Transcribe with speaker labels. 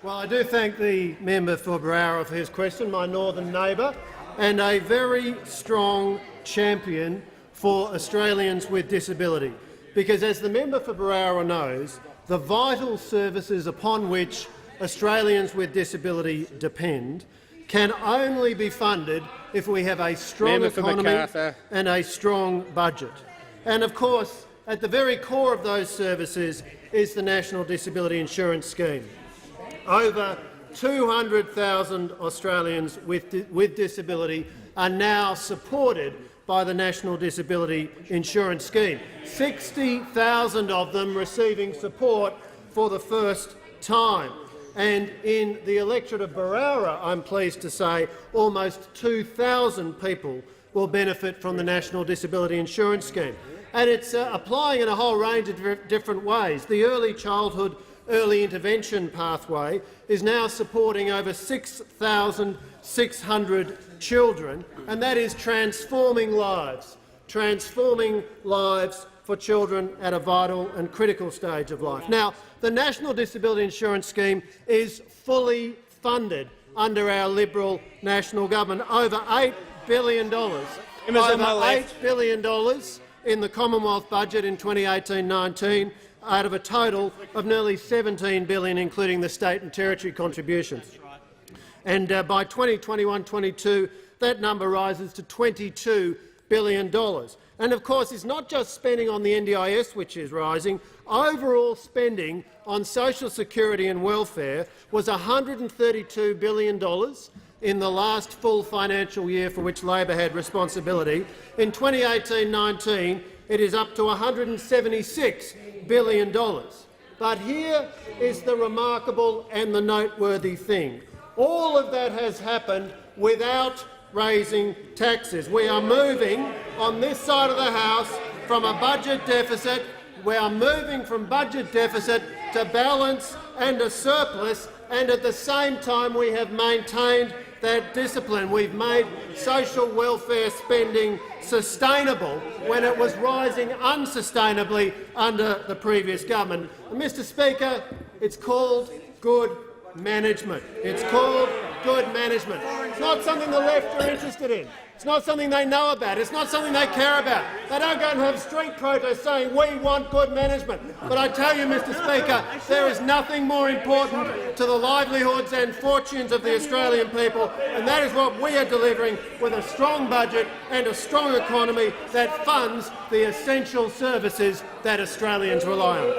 Speaker 1: Well, I do thank the member for Berowra for his question, my northern neighbour, and a very strong champion for Australians with disability. Because, as the member for Berowra knows, the vital services upon which Australians with disability depend can only be funded if we have a strong economy and a strong budget. And, of course, at the very core of those services is the National Disability Insurance Scheme. Over 200,000 Australians with disability are now supported by the National Disability Insurance Scheme, 60,000 of them receiving support for the first time. And in the electorate of Berowra, I'm pleased to say, almost 2,000 people will benefit from the National Disability Insurance Scheme. And it's applying in a whole range of different ways. The early childhood early intervention pathway is now supporting over 6,600 children, and that is transforming lives for children at a vital and critical stage of life. Now, the National Disability Insurance Scheme is fully funded under our Liberal national government, over $8 billion. Over $8 billion in the Commonwealth budget in 2018-19, out of a total of nearly $17 billion, including the state and territory contributions. And by 2021-22, that number rises to $22 billion. And of course, it's not just spending on the NDIS which is rising. Overall spending on social security and welfare was $132 billion in the last full financial year for which Labor had responsibility. In 2018-19, it is up to $176 billion. But here is the remarkable and the noteworthy thing. All of that has happened without raising taxes. We are moving on this side of the House from a budget deficit. We are moving from budget deficit to balance and a surplus, and at the same time we have maintained that discipline. We've made social welfare spending sustainable when it was rising unsustainably under the previous government. And, Mr Speaker, it's called good management. It's called good management. It's not something the left are interested in. It's not something they know about. It's not something they care about. They don't go and have street protests saying, "We want good management." But I tell you, Mr Speaker, there is nothing more important to the livelihoods and fortunes of the Australian people, and that is what we are delivering with a strong budget and a strong economy that funds the essential services that Australians rely on.